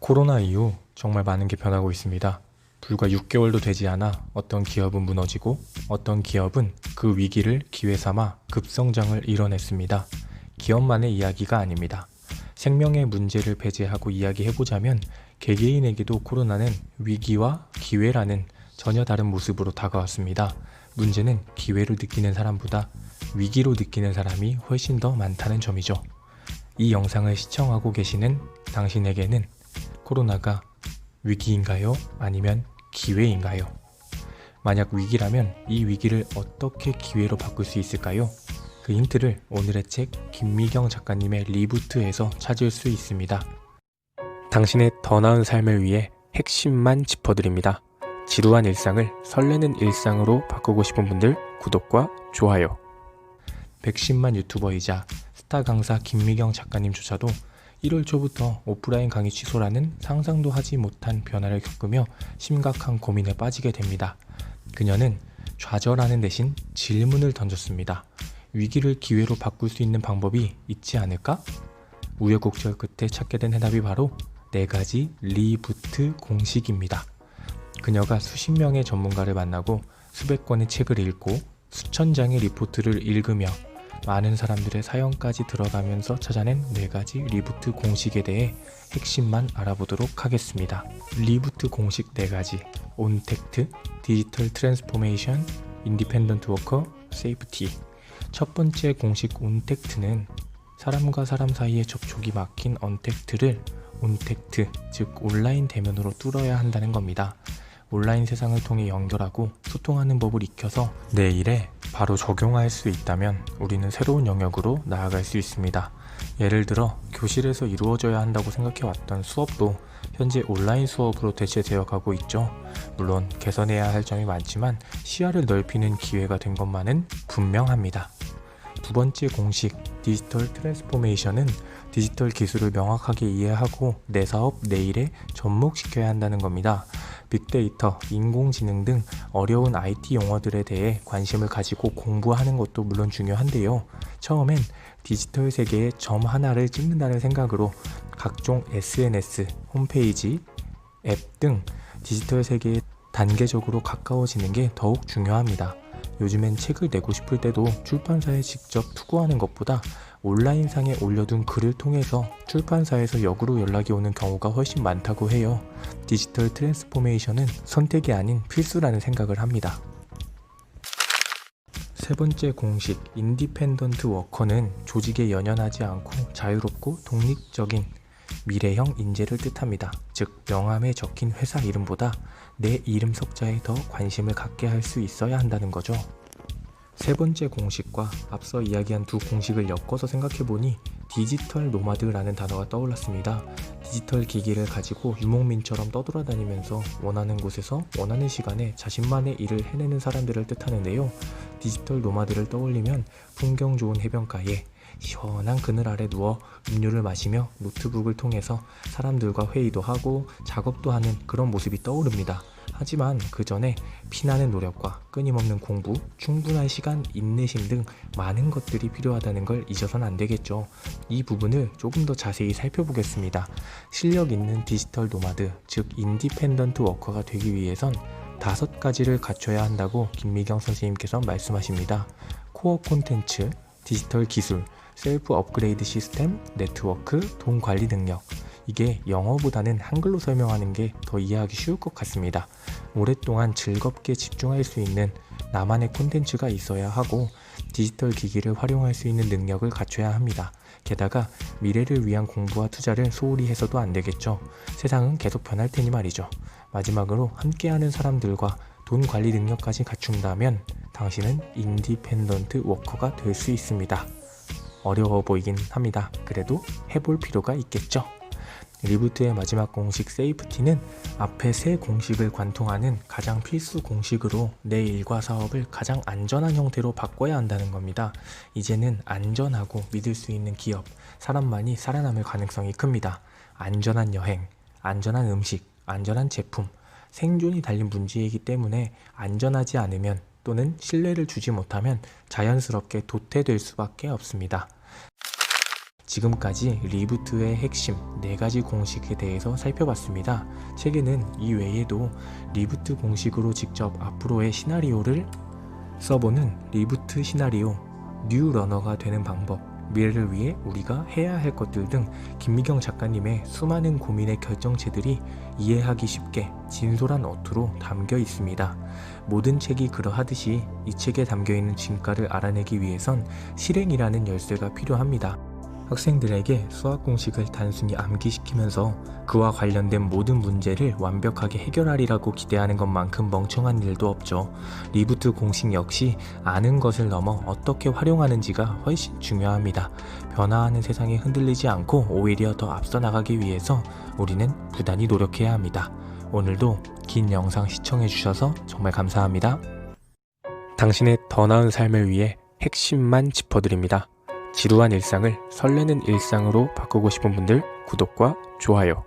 코로나 이후 정말 많은 게 변하고 있습니다. 불과 6개월도 되지 않아 어떤 기업은 무너지고 어떤 기업은 그 위기를 기회 삼아 급성장을 이뤄냈습니다. 기업만의 이야기가 아닙니다. 생명의 문제를 배제하고 이야기해보자면 개개인에게도 코로나는 위기와 기회라는 전혀 다른 모습으로 다가왔습니다. 문제는 기회로 느끼는 사람보다 위기로 느끼는 사람이 훨씬 더 많다는 점이죠. 이 영상을 시청하고 계시는 당신에게는 코로나가 위기인가요? 아니면 기회인가요? 만약 위기라면 이 위기를 어떻게 기회로 바꿀 수 있을까요? 그 힌트를 오늘의 책 김미경 작가님의 리부트에서 찾을 수 있습니다. 당신의 더 나은 삶을 위해 핵심만 짚어드립니다. 지루한 일상을 설레는 일상으로 바꾸고 싶은 분들 구독과 좋아요. 백신만 유튜버이자 스타 강사 김미경 작가님조차도 1월 초부터 오프라인 강의 취소라는 상상도 하지 못한 변화를 겪으며 심각한 고민에 빠지게 됩니다. 그녀는 좌절하는 대신 질문을 던졌습니다. 위기를 기회로 바꿀 수 있는 방법이 있지 않을까? 우여곡절 끝에 찾게 된 해답이 바로 4가지 리부트 공식입니다. 그녀가 수십 명의 전문가를 만나고 수백 권의 책을 읽고 수천 장의 리포트를 읽으며 많은 사람들의 사연까지 들어가면서 찾아낸 4가지 리부트 공식에 대해 핵심만 알아보도록 하겠습니다. 리부트 공식 4가지: 온택트, 디지털 트랜스포메이션, 인디펜던트 워커, 세이프티. 첫 번째 공식 온택트는 사람과 사람 사이의 접촉이 막힌 언택트를 온택트, 즉 온라인 대면으로 뚫어야 한다는 겁니다. 온라인 세상을 통해 연결하고 소통하는 법을 익혀서 내 일에 바로 적용할 수 있다면 우리는 새로운 영역으로 나아갈 수 있습니다. 예를 들어 교실에서 이루어져야 한다고 생각해왔던 수업도 현재 온라인 수업으로 대체되어 가고 있죠. 물론 개선해야 할 점이 많지만 시야를 넓히는 기회가 된 것만은 분명합니다. 두 번째 공식, 디지털 트랜스포메이션은 디지털 기술을 명확하게 이해하고 내 사업, 내 일에 접목시켜야 한다는 겁니다. 빅데이터, 인공지능 등 어려운 IT 용어들에 대해 관심을 가지고 공부하는 것도 물론 중요한데요. 처음엔 디지털 세계의 점 하나를 찍는다는 생각으로 각종 SNS, 홈페이지, 앱 등 디지털 세계에 단계적으로 가까워지는 게 더욱 중요합니다. 요즘엔 책을 내고 싶을 때도 출판사에 직접 투고하는 것보다 온라인상에 올려둔 글을 통해서 출판사에서 역으로 연락이 오는 경우가 훨씬 많다고 해요. 디지털 트랜스포메이션은 선택이 아닌 필수라는 생각을 합니다. 세 번째 공식, 인디펜던트 워커는 조직에 연연하지 않고 자유롭고 독립적인 미래형 인재를 뜻합니다. 즉 명함에 적힌 회사 이름보다 내 이름 석자에 더 관심을 갖게 할 수 있어야 한다는 거죠. 세 번째 공식과 앞서 이야기한 두 공식을 엮어서 생각해보니 디지털 노마드라는 단어가 떠올랐습니다. 디지털 기기를 가지고 유목민처럼 떠돌아다니면서 원하는 곳에서 원하는 시간에 자신만의 일을 해내는 사람들을 뜻하는데요. 디지털 노마드를 떠올리면 풍경 좋은 해변가에 시원한 그늘 아래 누워 음료를 마시며 노트북을 통해서 사람들과 회의도 하고 작업도 하는 그런 모습이 떠오릅니다. 하지만 그 전에 피나는 노력과 끊임없는 공부, 충분한 시간, 인내심 등 많은 것들이 필요하다는 걸 잊어서는 안 되겠죠. 이 부분을 조금 더 자세히 살펴보겠습니다. 실력 있는 디지털 노마드, 즉 인디펜던트 워커가 되기 위해선 5가지를 갖춰야 한다고 김미경 선생님께서 말씀하십니다. 코어 콘텐츠, 디지털 기술, 셀프 업그레이드 시스템, 네트워크, 돈 관리 능력. 이게 영어보다는 한글로 설명하는 게 더 이해하기 쉬울 것 같습니다. 오랫동안 즐겁게 집중할 수 있는 나만의 콘텐츠가 있어야 하고 디지털 기기를 활용할 수 있는 능력을 갖춰야 합니다. 게다가 미래를 위한 공부와 투자를 소홀히 해서도 안 되겠죠. 세상은 계속 변할 테니 말이죠. 마지막으로 함께하는 사람들과 돈 관리 능력까지 갖춘다면 당신은 인디펜던트 워커가 될 수 있습니다. 어려워 보이긴 합니다. 그래도 해볼 필요가 있겠죠. 리부트의 마지막 공식 세이프티는 앞에 3 공식을 관통하는 가장 필수 공식으로 내 일과 사업을 가장 안전한 형태로 바꿔야 한다는 겁니다. 이제는 안전하고 믿을 수 있는 기업, 사람만이 살아남을 가능성이 큽니다. 안전한 여행, 안전한 음식, 안전한 제품, 생존이 달린 문제이기 때문에 안전하지 않으면 또는 신뢰를 주지 못하면 자연스럽게 도태될 수밖에 없습니다. 지금까지 리부트의 핵심 4가지 공식에 대해서 살펴봤습니다. 책에는 이 외에도 리부트 공식으로 직접 앞으로의 시나리오를 써보는 리부트 시나리오, 뉴 러너가 되는 방법, 미래를 위해 우리가 해야 할 것들 등 김미경 작가님의 수많은 고민의 결정체들이 이해하기 쉽게 진솔한 어투로 담겨 있습니다. 모든 책이 그러하듯이 이 책에 담겨있는 진가를 알아내기 위해선 실행이라는 열쇠가 필요합니다. 학생들에게 수학 공식을 단순히 암기시키면서 그와 관련된 모든 문제를 완벽하게 해결하리라고 기대하는 것만큼 멍청한 일도 없죠. 리부트 공식 역시 아는 것을 넘어 어떻게 활용하는지가 훨씬 중요합니다. 변화하는 세상에 흔들리지 않고 오히려 더 앞서 나가기 위해서 우리는 부단히 노력해야 합니다. 오늘도 긴 영상 시청해주셔서 정말 감사합니다. 당신의 더 나은 삶을 위해 핵심만 짚어드립니다. 지루한 일상을 설레는 일상으로 바꾸고 싶은 분들 구독과 좋아요